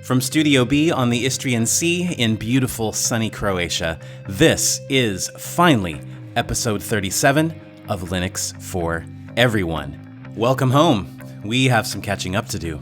From Studio B on the Istrian Sea in beautiful sunny Croatia, this is finally episode 37 of Linux for Everyone. Welcome home. We have some catching up to do.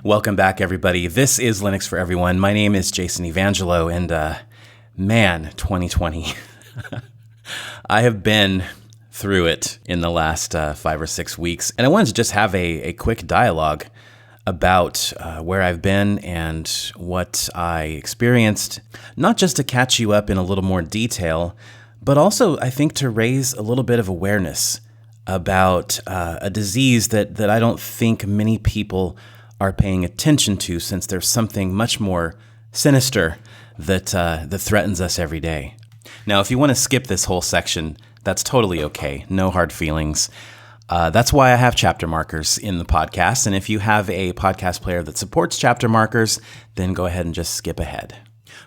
Welcome back, everybody. This is Linux for Everyone. My name is Jason Evangelo, and man, 2020. I have been through it in the last 5 or 6 weeks, and I wanted to just have a quick dialogue about where I've been and what I experienced, not just to catch you up in a little more detail, but also, I think, to raise a little bit of awareness about a disease that I don't think many people are paying attention to, since there's something much more sinister that threatens us every day. Now, if you want to skip this whole section, that's totally okay. No hard feelings. That's why I have chapter markers in the podcast. And if you have a podcast player that supports chapter markers, then go ahead and just skip ahead.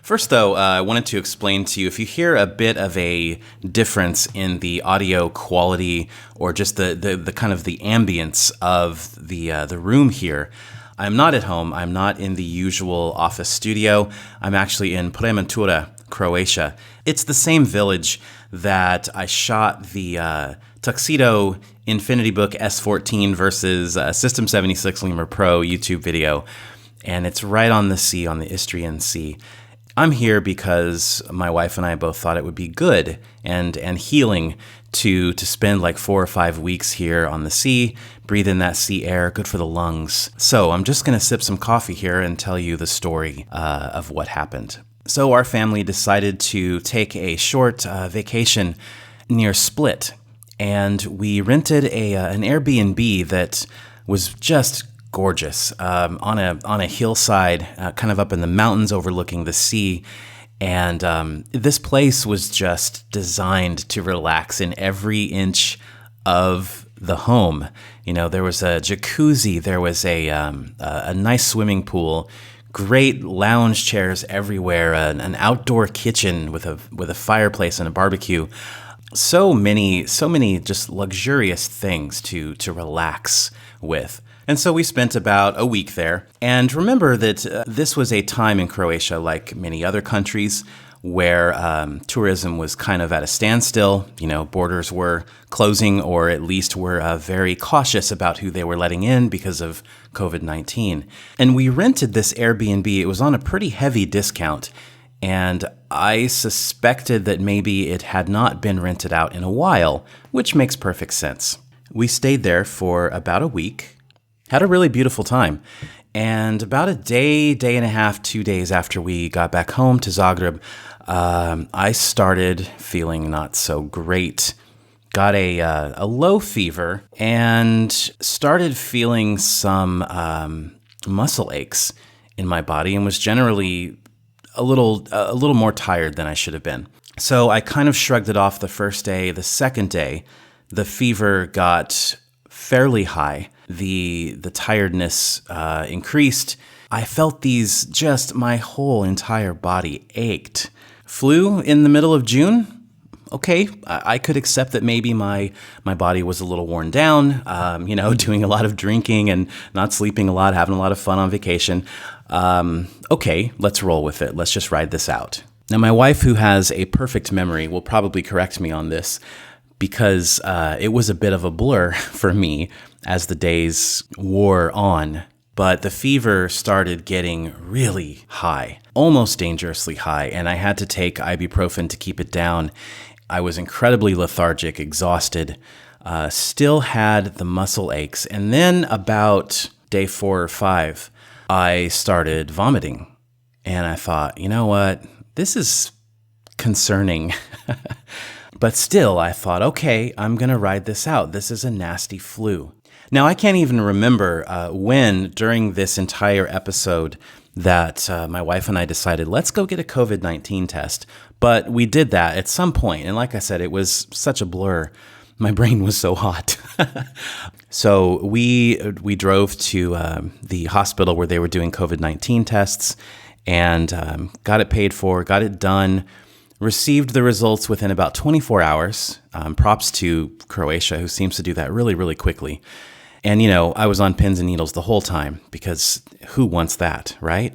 First, though, I wanted to explain to you, if you hear a bit of a difference in the audio quality or just the kind of the ambience of the room here, I'm not at home. I'm not in the usual office studio. I'm actually in Prematura, Croatia. It's the same village that I shot the Tuxedo Infinity Book S14 versus System76 Engineer Pro YouTube video. And it's right on the sea, on the Istrian Sea. I'm here because my wife and I both thought it would be good and healing to spend like 4 or 5 weeks here on the sea, breathe in that sea air, good for the lungs. So I'm just going to sip some coffee here and tell you the story of what happened. So our family decided to take a short vacation near Split, and we rented an Airbnb that was just gorgeous on a hillside, kind of up in the mountains overlooking the sea. And this place was just designed to relax in every inch of the home. You know, there was a jacuzzi, there was a nice swimming pool, great lounge chairs everywhere, an outdoor kitchen with a fireplace and a barbecue. So many just luxurious things to relax with. And so we spent about a week there. And remember that this was a time in Croatia, like many other countries, where tourism was kind of at a standstill. You know, borders were closing, or at least were very cautious about who they were letting in because of COVID-19. And we rented this Airbnb. It was on a pretty heavy discount. And I suspected that maybe it had not been rented out in a while, which makes perfect sense. We stayed there for about a week. Had a really beautiful time. And about a day and a half, 2 days after we got back home to Zagreb, I started feeling not so great. Got a low fever and started feeling some muscle aches in my body, and was generally a little more tired than I should have been. So I kind of shrugged it off the first day. The second day, the fever got fairly high. The tiredness increased. I felt my whole entire body ached. Flu in the middle of June? Okay, I could accept that maybe my body was a little worn down, doing a lot of drinking and not sleeping a lot, having a lot of fun on vacation. Okay, let's roll with it. Let's just ride this out. Now, my wife, who has a perfect memory, will probably correct me on this, because it was a bit of a blur for me as the days wore on. But the fever started getting really high, almost dangerously high, and I had to take ibuprofen to keep it down. I was incredibly lethargic, exhausted, still had the muscle aches. And then about day 4 or 5, I started vomiting. And I thought, you know what? This is concerning. But still, I thought, okay, I'm going to ride this out. This is a nasty flu. Now, I can't even remember when, during this entire episode, that my wife and I decided, let's go get a COVID-19 test. But we did that at some point. And like I said, it was such a blur. My brain was so hot. So we drove to the hospital where they were doing COVID-19 tests and got it paid for, got it done, received the results within about 24 hours. Props to Croatia, who seems to do that really, really quickly. And, I was on pins and needles the whole time because who wants that, right?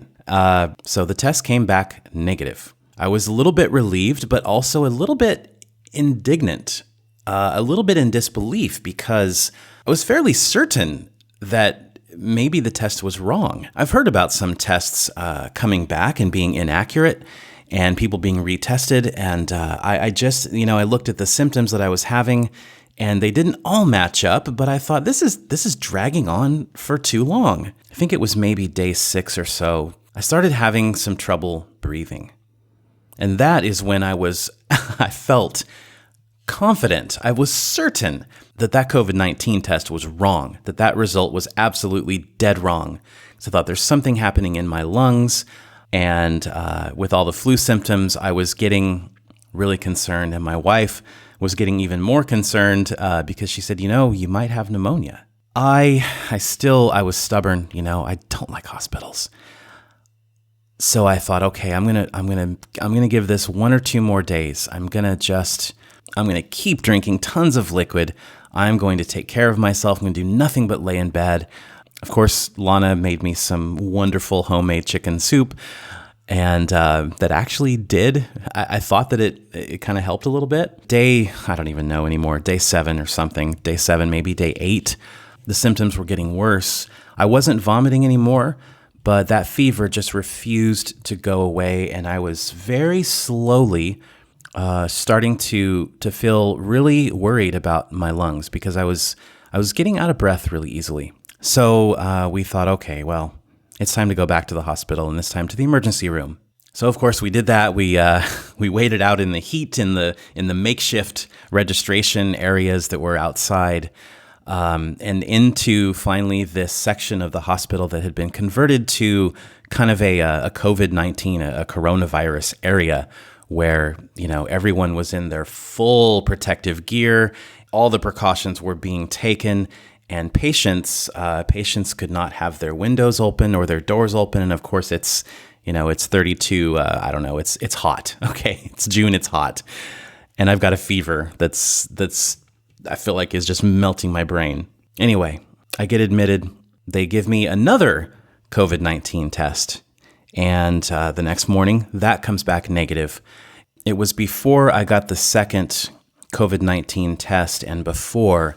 So the test came back negative. I was a little bit relieved, but also a little bit indignant, a little bit in disbelief because I was fairly certain that maybe the test was wrong. I've heard about some tests coming back and being inaccurate and people being retested. And I just, I looked at the symptoms that I was having and they didn't all match up, but I thought this is dragging on for too long. I think it was maybe day 6 or so. I started having some trouble breathing. And that is when I felt confident. I was certain that COVID-19 test was wrong, that result was absolutely dead wrong. So I thought there's something happening in my lungs. And with all the flu symptoms, I was getting really concerned. And my wife was getting even more concerned because she said, you might have pneumonia. I was stubborn. I don't like hospitals. So I thought, okay, I'm gonna give this 1 or 2 more days. I'm gonna keep drinking tons of liquid. I'm going to take care of myself. I'm gonna do nothing but lay in bed. Of course, Lana made me some wonderful homemade chicken soup. And that actually did. I thought that it kind of helped a little bit. I don't even know anymore, day 7 or something, day 7, maybe day 8, the symptoms were getting worse. I wasn't vomiting anymore, but that fever just refused to go away. And I was very slowly starting to feel really worried about my lungs because I was getting out of breath really easily. So we thought, okay, well, it's time to go back to the hospital and this time to the emergency room. So of course we did that. We waited out in the heat in the makeshift registration areas that were outside, and into finally this section of the hospital that had been converted to kind of a COVID-19, a coronavirus area where everyone was in their full protective gear. All the precautions were being taken. And patients could not have their windows open or their doors open. And of course, it's 32. It's hot. Okay, it's June. It's hot, and I've got a fever that's I feel like is just melting my brain. Anyway, I get admitted. They give me another COVID-19 test, and the next morning that comes back negative. It was before I got the second COVID-19 test, and before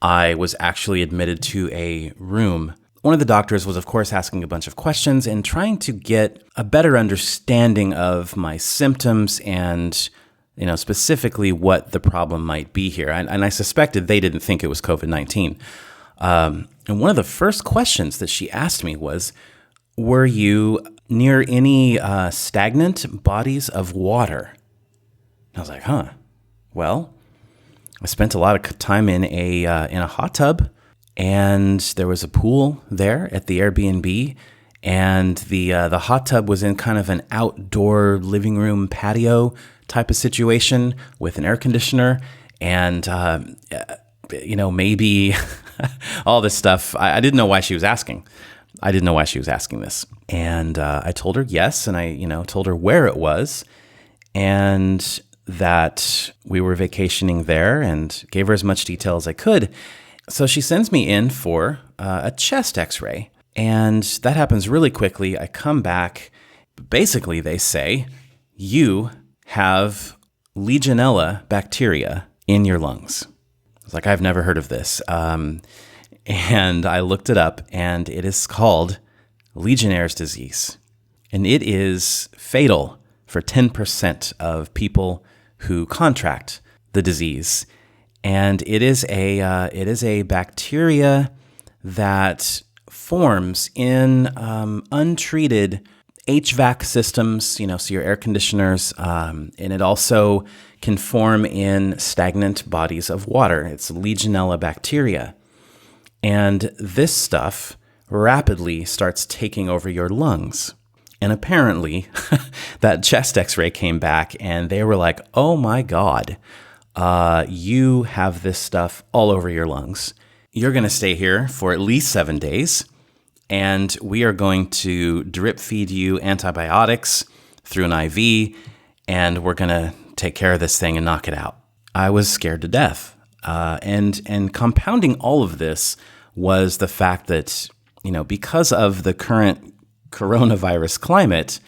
I was actually admitted to a room. One of the doctors was, of course, asking a bunch of questions and trying to get a better understanding of my symptoms and, specifically what the problem might be here. And I suspected they didn't think it was COVID-19. And one of the first questions that she asked me was, were you near any stagnant bodies of water? And I was like, well, I spent a lot of time in a hot tub, and there was a pool there at the Airbnb, and the hot tub was in kind of an outdoor living room patio type of situation with an air conditioner, and maybe all this stuff. I didn't know why she was asking. I didn't know why she was asking this, and I told her yes, and I told her where it was, and that we were vacationing there and gave her as much detail as I could. So she sends me in for a chest x-ray, and that happens really quickly. I come back. Basically, they say, you have Legionella bacteria in your lungs. I was like, I've never heard of this. And I looked it up, and it is called Legionnaires Disease. And it is fatal for 10% of people who contract the disease, and it is a bacteria that forms in untreated HVAC systems, so your air conditioners, and it also can form in stagnant bodies of water. It's Legionella bacteria. And this stuff rapidly starts taking over your lungs. And apparently, that chest x-ray came back and they were like, oh my God, you have this stuff all over your lungs. You're going to stay here for at least 7 days. And we are going to drip feed you antibiotics through an IV, and we're going to take care of this thing and knock it out. I was scared to death. And compounding all of this was the fact that, because of the current coronavirus climate,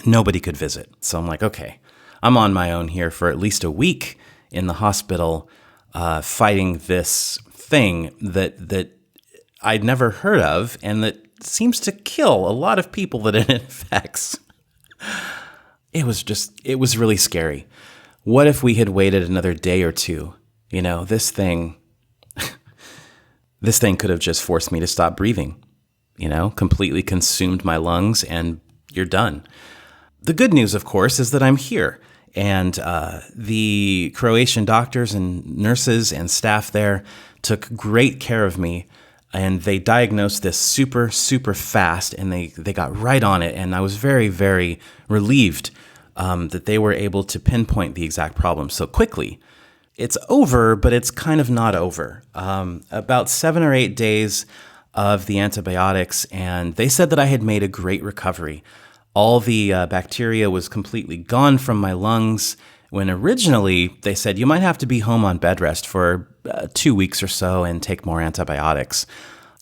nobody could visit. So I'm like, okay, I'm on my own here for at least a week in the hospital, fighting this thing that I'd never heard of and that seems to kill a lot of people that it infects. It was really scary. What if we had waited another day or two? This thing could have just forced me to stop breathing, completely consumed my lungs, and you're done. The good news, of course, is that I'm here. And the Croatian doctors and nurses and staff there took great care of me. And they diagnosed this super, super fast, and they got right on it. And I was very, very relieved that they were able to pinpoint the exact problem so quickly. It's over, but it's kind of not over. About 7 or 8 days of the antibiotics, and they said that I had made a great recovery. All the bacteria was completely gone from my lungs, when originally they said you might have to be home on bed rest for 2 weeks or so and take more antibiotics.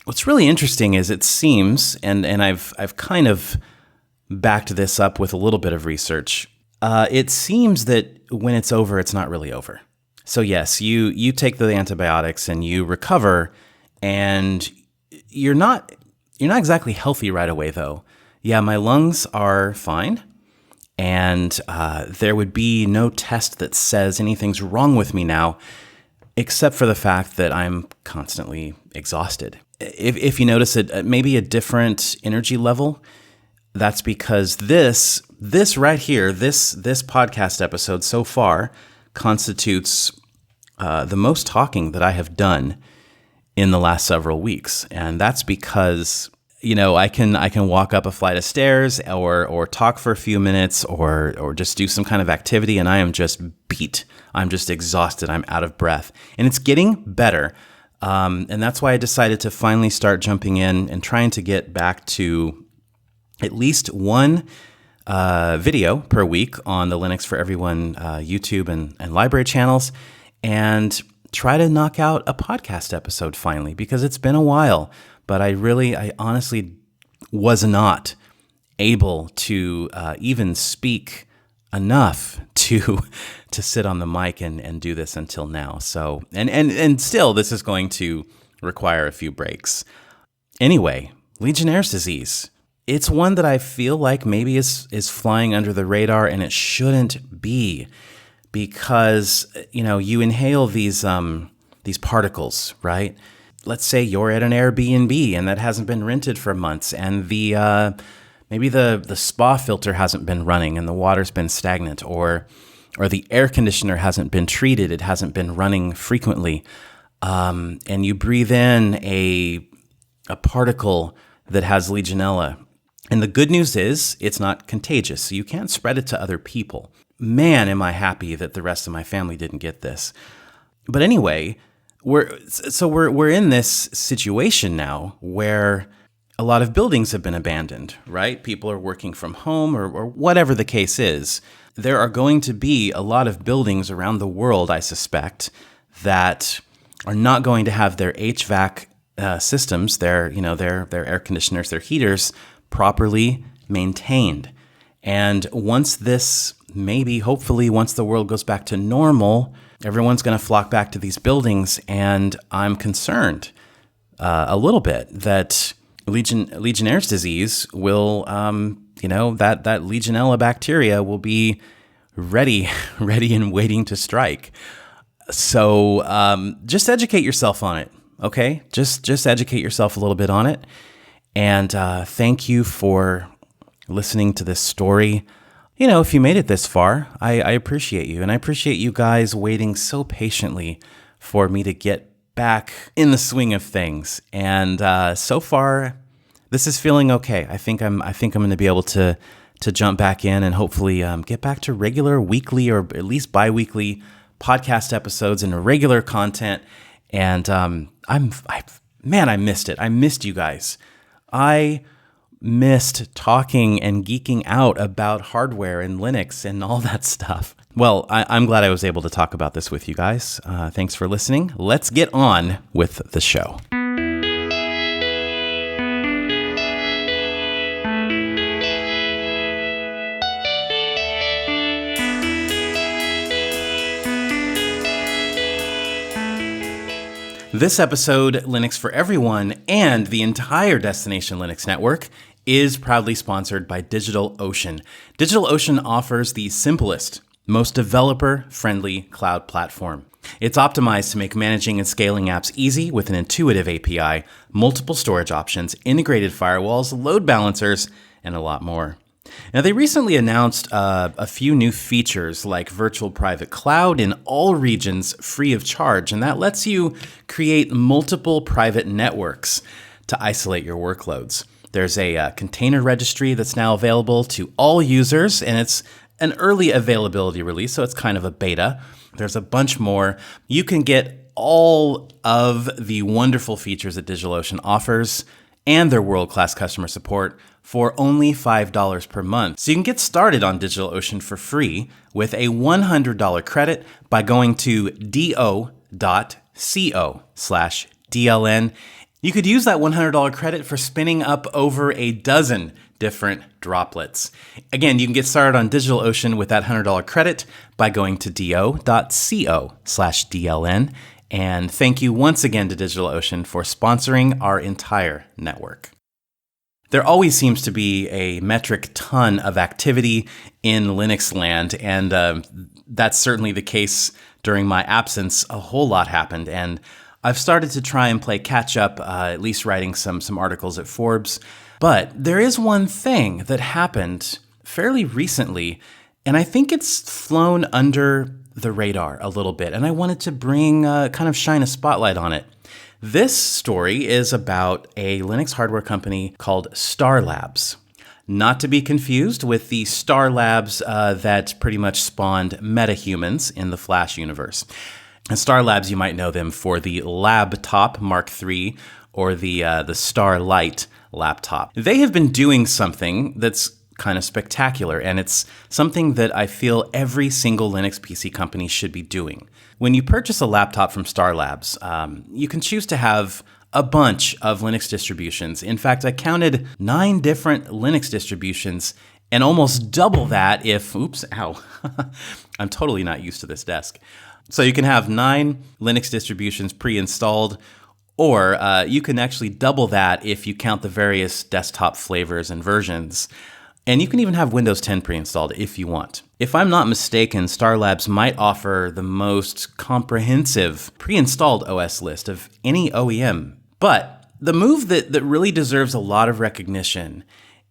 What's really interesting is it seems, and I've kind of backed this up with a little bit of research, it seems that when it's over, it's not really over. So yes, you take the antibiotics and you recover, and you're not exactly healthy right away though. Yeah, my lungs are fine. And there would be no test that says anything's wrong with me now, except for the fact that I'm constantly exhausted. If you notice it, maybe a different energy level, that's because this right here, this podcast episode so far constitutes the most talking that I have done in the last several weeks. And that's because I can walk up a flight of stairs or talk for a few minutes or just do some kind of activity, and I am just beat. I'm just exhausted. I'm out of breath. And it's getting better. And that's why I decided to finally start jumping in and trying to get back to at least one video per week on the Linux for Everyone YouTube and library channels, and try to knock out a podcast episode finally, because it's been a while. But I honestly was not able to even speak enough to sit on the mic and do this until now. So, and still, this is going to require a few breaks. Anyway, Legionnaires Disease. It's one that I feel like maybe is flying under the radar, and it shouldn't be, because you inhale these particles, right? Let's say you're at an Airbnb and that hasn't been rented for months, and maybe the spa filter hasn't been running and the water's been stagnant, or the air conditioner hasn't been treated, it hasn't been running frequently, and you breathe in a particle that has Legionella. And the good news is it's not contagious, so you can't spread it to other people. Man, am I happy that the rest of my family didn't get this. But anyway, we're in this situation now where a lot of buildings have been abandoned, right? People are working from home or whatever the case is. There are going to be a lot of buildings around the world, I suspect, that are not going to have their HVAC systems, their air conditioners, their heaters properly maintained. And once this, hopefully once the world goes back to normal, everyone's going to flock back to these buildings, and I'm concerned a little bit that Legionnaires disease will, that Legionella bacteria will be ready and waiting to strike. So just educate yourself on it, okay? Just educate yourself a little bit on it. And thank you for listening to this story. You know, if you made it this far, I appreciate you. And I appreciate you guys waiting so patiently for me to get back in the swing of things. And so far, this is feeling okay. I think I'm going to be able to jump back in and hopefully get back to regular weekly or at least bi-weekly podcast episodes and regular content. And I missed it. I missed you guys. I missed talking and geeking out about hardware and Linux and all that stuff. Well, I'm glad I was able to talk about this with you guys. Thanks for listening. Let's get on with the show. This episode, Linux for Everyone, and the entire Destination Linux network is proudly sponsored by DigitalOcean. DigitalOcean offers the simplest, most developer-friendly cloud platform. It's optimized to make managing and scaling apps easy with an intuitive API, multiple storage options, integrated firewalls, load balancers, and a lot more. Now, they recently announced a few new features like virtual private cloud in all regions free of charge, and that lets you create multiple private networks to isolate your workloads. There's a container registry that's now available to all users, and it's an early availability release, so it's kind of a beta. There's a bunch more. You can get all of the wonderful features that DigitalOcean offers and their world-class customer support for only $5 per month. So you can get started on DigitalOcean for free with a $100 credit by going to do.co/DLN. You could use that $100 credit for spinning up over a dozen different droplets. Again, you can get started on DigitalOcean with that $100 credit by going to do.co/DLN. And thank you once again to DigitalOcean for sponsoring our entire network. There always seems to be a metric ton of activity in Linux land, and that's certainly the case during my absence. A whole lot happened, and I've started to try and play catch up, at least writing some articles at Forbes. But there is one thing that happened fairly recently, and I think it's flown under the radar a little bit, and I wanted to kind of shine a spotlight on it. This story is about a Linux hardware company called Star Labs. Not to be confused with the Star Labs that pretty much spawned metahumans in the Flash universe. And Star Labs, you might know them for the Laptop Mark III or the Starlight laptop. They have been doing something that's kind of spectacular, and it's something that I feel every single Linux PC company should be doing. When you purchase a laptop from Star Labs, you can choose to have a bunch of Linux distributions. In fact, I counted 9 different Linux distributions and almost double that if, I'm totally not used to this desk. So you can have 9 Linux distributions pre-installed, or you can actually double that if you count the various desktop flavors and versions. And you can even have Windows 10 pre-installed if you want. If I'm not mistaken, Star Labs might offer the most comprehensive pre-installed OS list of any OEM. But the move that really deserves a lot of recognition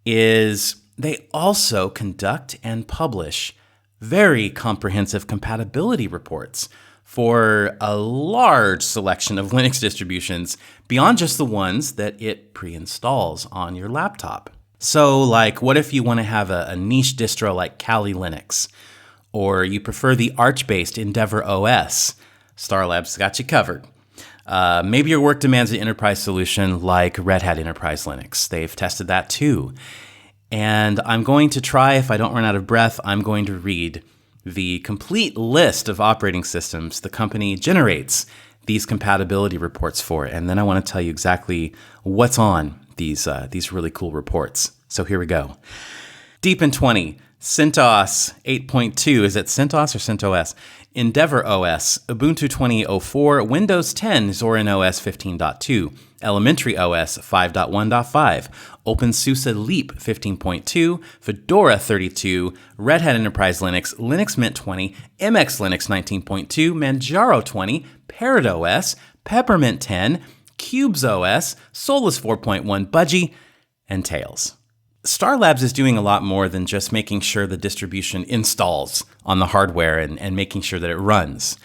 is they also conduct and publish very comprehensive compatibility reports for a large selection of Linux distributions beyond just the ones that it pre-installs on your laptop. So, like, what if you want to have a niche distro like Kali Linux, or you prefer the Arch-based Endeavor OS? Star Labs got you covered. Maybe your work demands an enterprise solution like Red Hat Enterprise Linux. They've tested that too. And I'm going to try, if I don't run out of breath, I'm going to read the complete list of operating systems the company generates these compatibility reports for. And then I want to tell you exactly what's on these really cool reports. So here we go. Deep in 20, CentOS 8.2. Is it CentOS or CentOS? Endeavor OS, Ubuntu 20.04, Windows 10, Zorin OS 15.2, Elementary OS 5.1.5, OpenSUSE Leap 15.2, Fedora 32, Red Hat Enterprise Linux, Linux Mint 20, MX Linux 19.2, Manjaro 20, Parrot OS, Peppermint 10, Cubes OS, Solus 4.1 Budgie, and Tails. Star Labs is doing a lot more than just making sure the distribution installs on the hardware and making sure that it runs.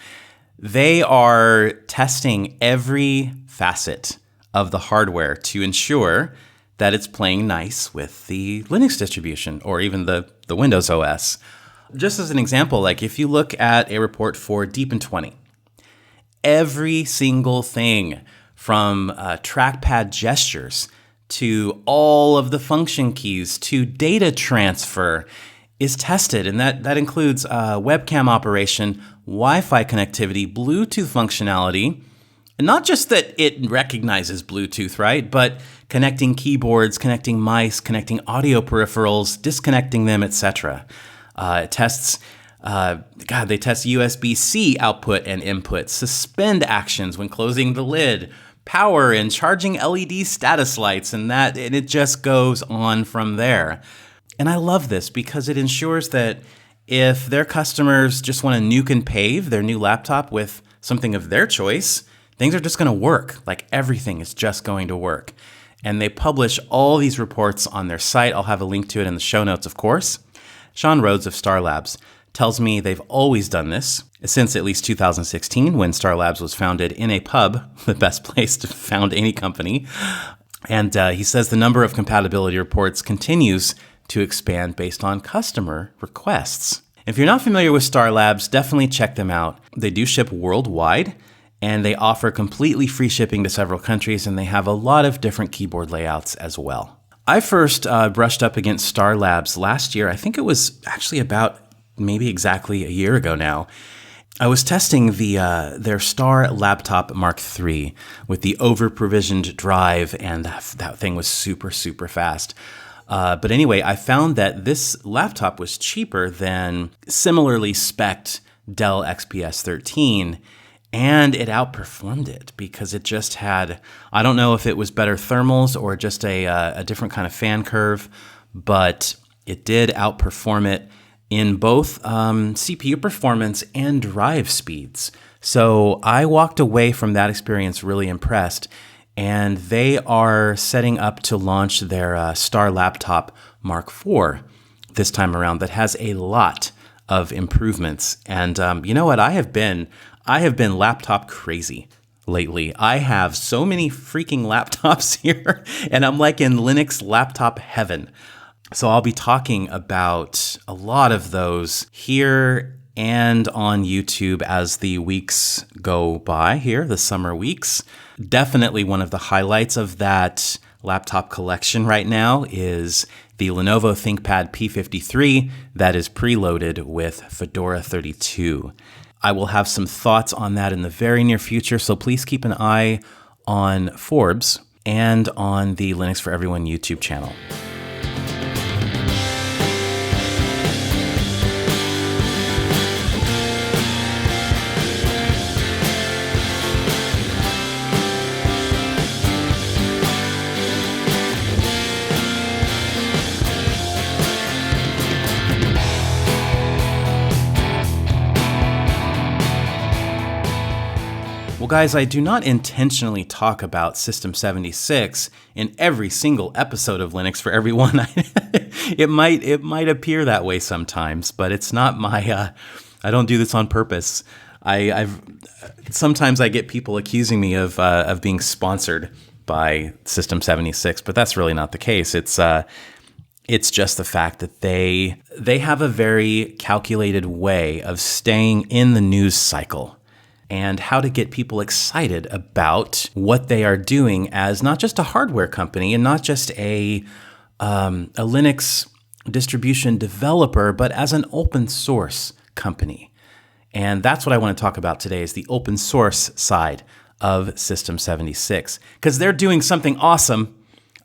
They are testing every facet of the hardware to ensure that it's playing nice with the Linux distribution or even the Windows OS. Just as an example, like if you look at a report for Deepin 20, every single thing from trackpad gestures to all of the function keys to data transfer is tested. And that includes webcam operation, Wi-Fi connectivity, Bluetooth functionality. And not just that it recognizes Bluetooth, right? But connecting keyboards, connecting mice, connecting audio peripherals, disconnecting them, etc. It tests, they test USB-C output and input, suspend actions when closing the lid, power and charging LED status lights, and it just goes on from there. And I love this because it ensures that if their customers just want to nuke and pave their new laptop with something of their choice, things are just going to work. Like everything is just going to work. And they publish all these reports on their site. I'll have a link to it in the show notes, of course. Sean Rhodes of Star Labs tells me they've always done this since at least 2016 when Star Labs was founded in a pub, the best place to found any company. And he says the number of compatibility reports continues to expand based on customer requests. If you're not familiar with Star Labs, definitely check them out. They do ship worldwide, and they offer completely free shipping to several countries, and they have a lot of different keyboard layouts as well. I first brushed up against Star Labs last year. I think it was actually about maybe exactly a year ago now. I was testing their Star Laptop Mark III with the over-provisioned drive, and that thing was super, super fast. But anyway, I found that this laptop was cheaper than similarly spec'd Dell XPS 13, and it outperformed it because it just had, I don't know if it was better thermals or just a different kind of fan curve, but it did outperform it in both CPU performance and drive speeds. So I walked away from that experience really impressed, and they are setting up to launch their Star Laptop Mark IV this time around that has a lot of improvements. And you know what? I have been laptop crazy lately. I have so many freaking laptops here, and I'm like in Linux laptop heaven. So I'll be talking about a lot of those here and on YouTube as the weeks go by here, the summer weeks. Definitely one of the highlights of that laptop collection right now is the Lenovo ThinkPad P53 that is preloaded with Fedora 32. I will have some thoughts on that in the very near future, so please keep an eye on Forbes and on the Linux for Everyone YouTube channel. Guys, I do not intentionally talk about System76 in every single episode of Linux for Everyone. It might appear that way sometimes, but it's not my. I don't do this on purpose. Sometimes I get people accusing me of being sponsored by System76, but that's really not the case. It's just the fact that they have a very calculated way of staying in the news cycle and how to get people excited about what they are doing as not just a hardware company and not just a Linux distribution developer, but as an open source company. And that's what I want to talk about today is the open source side of System76, because they're doing something awesome.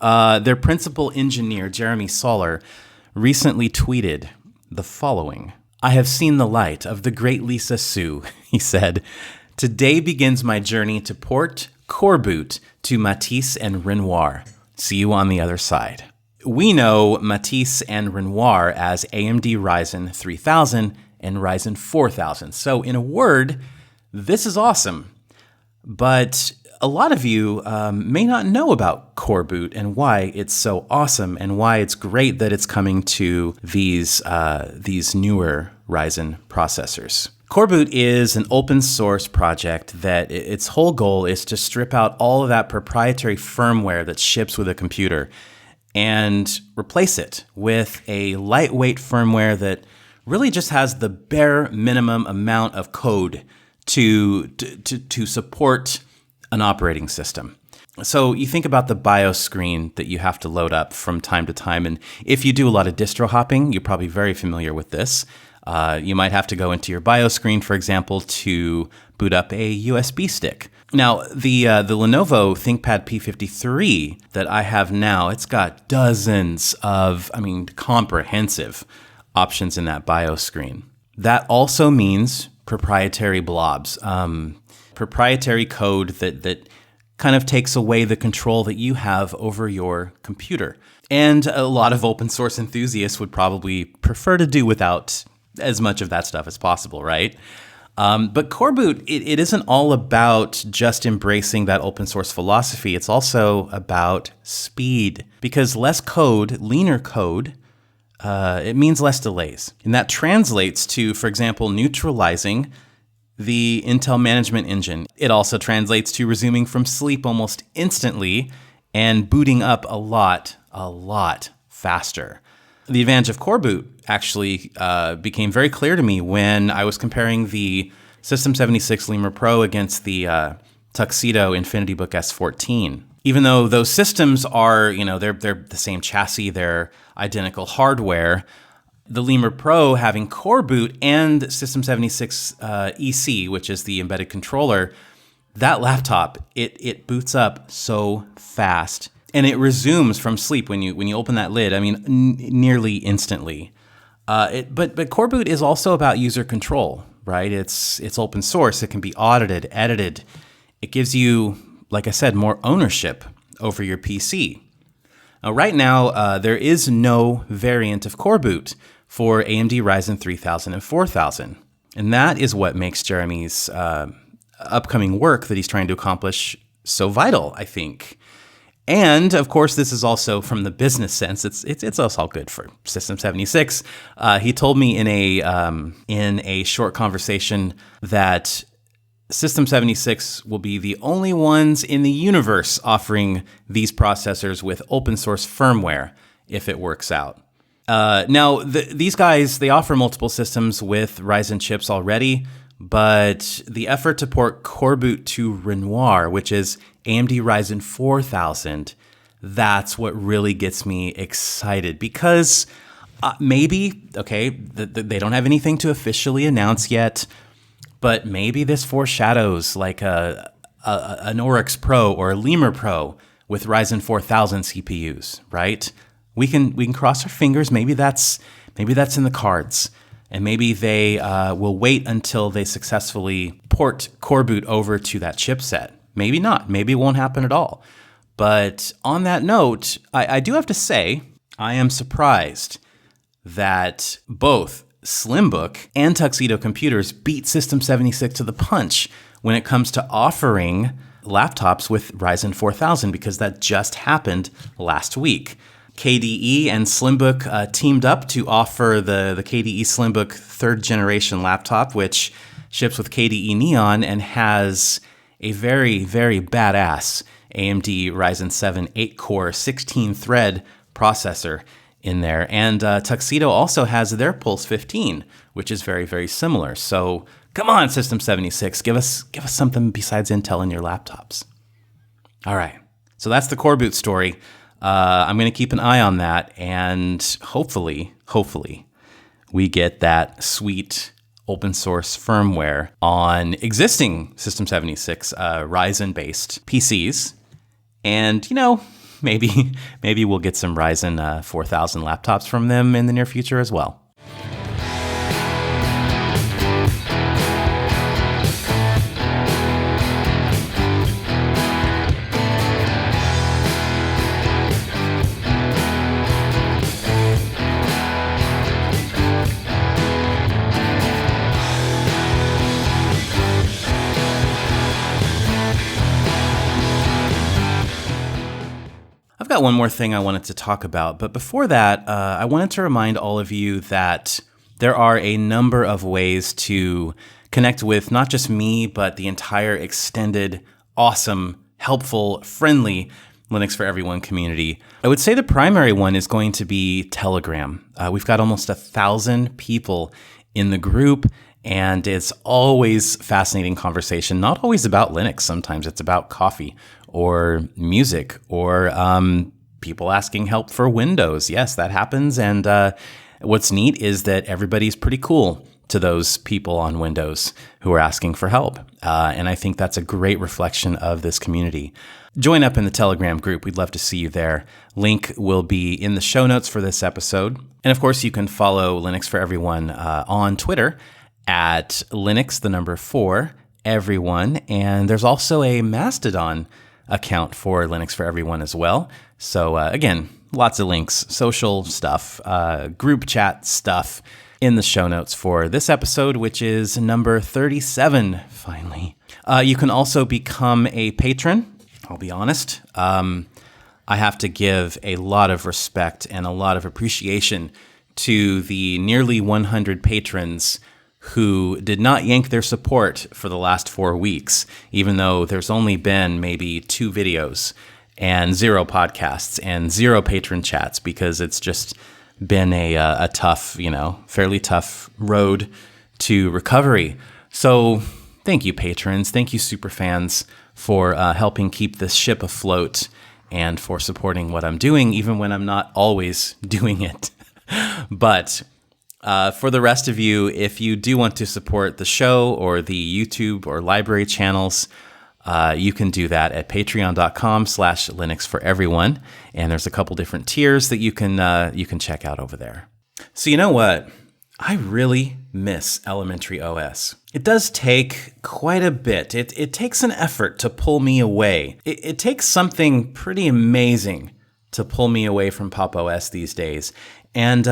Their principal engineer, Jeremy Soller, recently tweeted the following. I have seen the light of the great Lisa Su, he said. Today begins my journey to port Coreboot to Matisse and Renoir. See you on the other side. We know Matisse and Renoir as AMD Ryzen 3000 and Ryzen 4000. So in a word, this is awesome. But a lot of you may not know about Coreboot and why it's so awesome and why it's great that it's coming to these newer Ryzen processors. Coreboot is an open source project that its whole goal is to strip out all of that proprietary firmware that ships with a computer and replace it with a lightweight firmware that really just has the bare minimum amount of code to support an operating system. So you think about the BIOS screen that you have to load up from time to time, and if you do a lot of distro hopping, you're probably very familiar with this. You might have to go into your BIOS screen, for example, to boot up a USB stick. Now, the Lenovo ThinkPad P53 that I have now, it's got dozens of, comprehensive options in that BIOS screen. That also means proprietary blobs, proprietary code that kind of takes away the control that you have over your computer. And a lot of open source enthusiasts would probably prefer to do without as much of that stuff as possible, right? But Coreboot, it isn't all about just embracing that open source philosophy. It's also about speed, because less code, leaner code, it means less delays. And that translates to, for example, neutralizing the Intel management engine. It also translates to resuming from sleep almost instantly and booting up a lot faster. The advantage of Coreboot actually became very clear to me when I was comparing the System76 Lemur Pro against the Tuxedo InfinityBook S14. Even though those systems are, they're the same chassis, they're identical hardware, the Lemur Pro having Coreboot and System76 EC, which is the embedded controller, that laptop, it boots up so fast. And it resumes from sleep when you open that lid, nearly instantly. But Coreboot is also about user control, right? It's open source. It can be audited, edited. It gives you, like I said, more ownership over your PC. Now, right now, there is no variant of Coreboot for AMD Ryzen 3000 and 4000. And that is what makes Jeremy's upcoming work that he's trying to accomplish so vital, I think. And of course, this is also from the business sense. It's also all good for System76. He told me in a short conversation that System76 will be the only ones in the universe offering these processors with open source firmware if it works out. Now, these guys, they offer multiple systems with Ryzen chips already, but the effort to port Coreboot to Renoir, which is AMD Ryzen 4000, that's what really gets me excited, because maybe, they don't have anything to officially announce yet, but maybe this foreshadows like an Oryx Pro or a Lemur Pro with Ryzen 4000 CPUs, right? We can cross our fingers. Maybe that's in the cards. And maybe they will wait until they successfully port Coreboot over to that chipset. Maybe not. Maybe it won't happen at all. But on that note, I do have to say, I am surprised that both Slimbook and Tuxedo computers beat System76 to the punch when it comes to offering laptops with Ryzen 4000, because that just happened last week. KDE and Slimbook teamed up to offer the KDE Slimbook 3rd generation laptop, which ships with KDE Neon and has a very, very badass AMD Ryzen 7 8-core 16-thread processor in there. And Tuxedo also has their Pulse 15, which is very, very similar. So come on, System76, give us something besides Intel in your laptops. All right, so that's the Coreboot story. I'm going to keep an eye on that, and hopefully, we get that sweet open source firmware on existing System76 Ryzen-based PCs, and maybe we'll get some Ryzen 4000 laptops from them in the near future as well. I've got one more thing I wanted to talk about, but before that, I wanted to remind all of you that there are a number of ways to connect with not just me, but the entire extended, awesome, helpful, friendly Linux for Everyone community. I would say the primary one is going to be Telegram. We've got almost 1,000 people in the group, and it's always fascinating conversation, not always about Linux. Sometimes it's about coffee or music or people asking help for Windows. Yes, that happens. And what's neat is that everybody's pretty cool to those people on Windows who are asking for help. And I think that's a great reflection of this community. Join up in the Telegram group. We'd love to see you there. Link will be in the show notes for this episode. And of course, you can follow Linux for Everyone on Twitter at Linux4 Everyone. And there's also a Mastodon account for Linux for Everyone as well. So again, lots of links, social stuff, group chat stuff in the show notes for this episode, which is number 37, finally. You can also become a patron. I'll be honest. I have to give a lot of respect and a lot of appreciation to the nearly 100 patrons who did not yank their support for the last 4 weeks, even though there's only been maybe 2 videos and 0 podcasts and 0 patron chats, because it's just been a tough, fairly tough road to recovery. So thank you, patrons. Thank you, superfans, for helping keep this ship afloat and for supporting what I'm doing, even when I'm not always doing it. But for the rest of you, if you do want to support the show or the YouTube or library channels, you can do that at patreon.com/Linux for Everyone. And there's a couple different tiers that you can check out over there. So you know what? I really miss elementary OS. It does take quite a bit. It takes an effort to pull me away. It takes something pretty amazing to pull me away from Pop! OS these days. And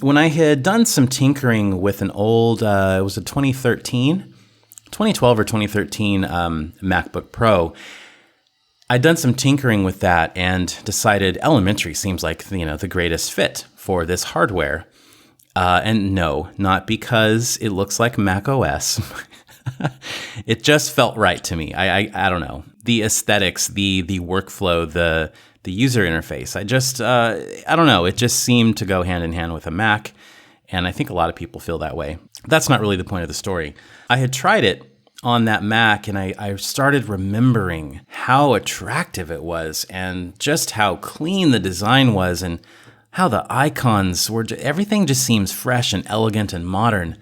when I had done some tinkering with an old, it was a 2012 or 2013 MacBook Pro, I'd done some tinkering with that and decided elementary seems like the greatest fit for this hardware. And no, not because it looks like Mac OS. It just felt right to me. I don't know. The aesthetics, the workflow, the user interface. I don't know. It just seemed to go hand in hand with a Mac. And I think a lot of people feel that way. That's not really the point of the story. I had tried it on that Mac, and I started remembering how attractive it was and just how clean the design was and how the icons were. Everything just seems fresh and elegant and modern.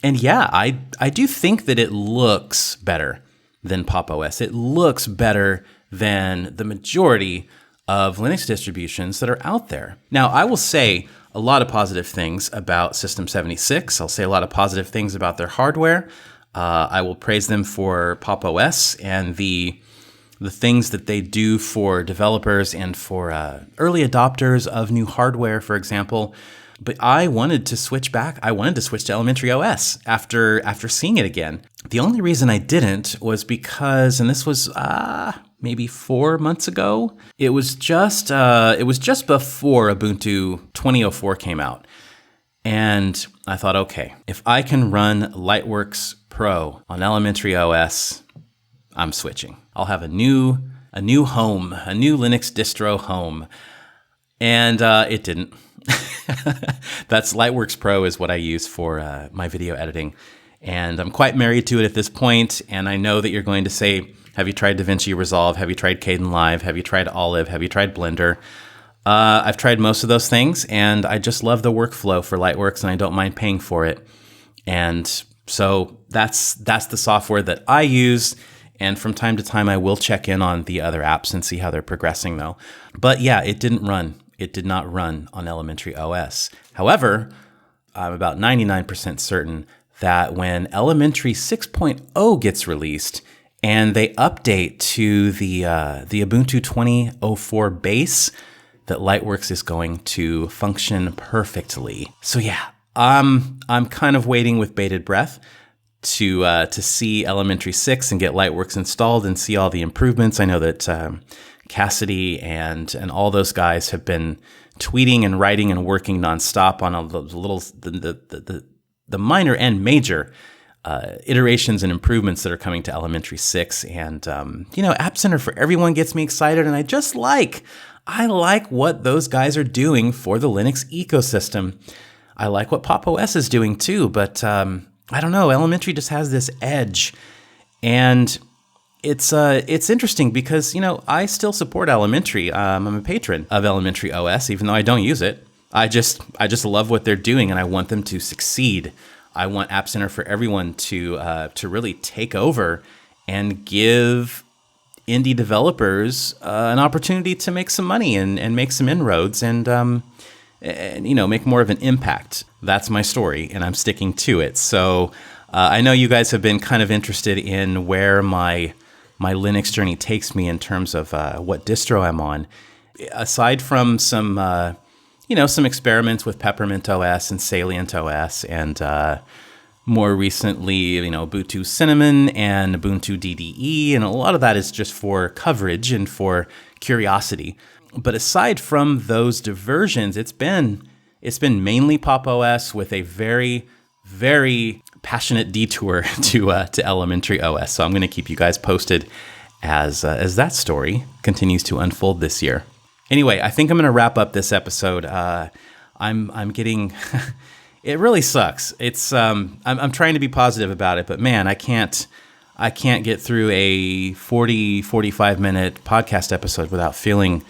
And yeah, I do think that it looks better than Pop! OS. It looks better than the majority of Linux distributions that are out there. Now, I will say a lot of positive things about System76. I'll say a lot of positive things about their hardware. I will praise them for Pop! OS and the things that they do for developers and for early adopters of new hardware, for example. But I wanted to switch back. I wanted to switch to elementary OS after seeing it again. The only reason I didn't was because, and this was maybe 4 months ago, it was just before Ubuntu 2004 came out. And I thought, okay, if I can run Lightworks Pro on elementary OS, I'm switching. I'll have a new home, a new Linux distro home. And it didn't. That's Lightworks Pro is what I use for my video editing. And I'm quite married to it at this point. And I know that you're going to say, have you tried DaVinci Resolve? Have you tried Kdenlive? Have you tried Olive? Have you tried Blender? I've tried most of those things, and I just love the workflow for Lightworks, and I don't mind paying for it. And so that's the software that I use. And from time to time, I will check in on the other apps and see how they're progressing, though. But yeah, it didn't run. It did not run on elementary OS. However, I'm about 99% certain that when elementary 6.0 gets released and they update to the Ubuntu 2004 base, that Lightworks is going to function perfectly. So yeah, I'm kind of waiting with bated breath to see elementary 6 and get Lightworks installed and see all the improvements. I know that Cassidy and all those guys have been tweeting and writing and working nonstop on the minor and major iterations and improvements that are coming to Elementary 6. And, App Center for Everyone gets me excited. And I like what those guys are doing for the Linux ecosystem. I like what Pop! OS is doing too, but I don't know, Elementary just has this edge. And it's interesting because, I still support Elementary. I'm a patron of Elementary OS, even though I don't use it. I just love what they're doing, and I want them to succeed. I want App Center for Everyone to really take over and give indie developers an opportunity to make some money and make some inroads and make more of an impact. That's my story, and I'm sticking to it. So I know you guys have been kind of interested in where my Linux journey takes me in terms of what distro I'm on. Aside from some experiments with Peppermint OS and Salient OS, and more recently, Ubuntu Cinnamon and Ubuntu DDE, and a lot of that is just for coverage and for curiosity. But aside from those diversions, it's been mainly Pop! OS with a very, very passionate detour to Elementary OS. So I'm going to keep you guys posted as that story continues to unfold this year. Anyway, I think I'm going to wrap up this episode. I'm getting it really sucks. It's I'm trying to be positive about it, but man, I can't get through a 45 minute podcast episode without feeling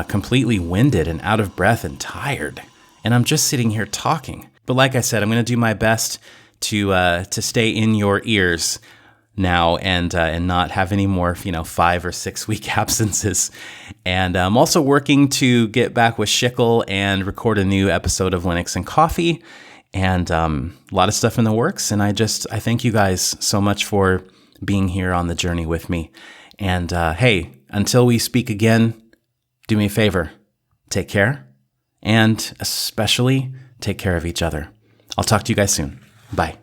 completely winded and out of breath and tired. And I'm just sitting here talking. But like I said, I'm going to do my best to stay in your ears now and not have any more 5 or 6 week absences. And I'm also working to get back with Schickel and record a new episode of Linux and Coffee, and a lot of stuff in the works. And I thank you guys so much for being here on the journey with me. And hey, until we speak again, do me a favor, take care, and especially take care of each other. I'll talk to you guys soon. Bye.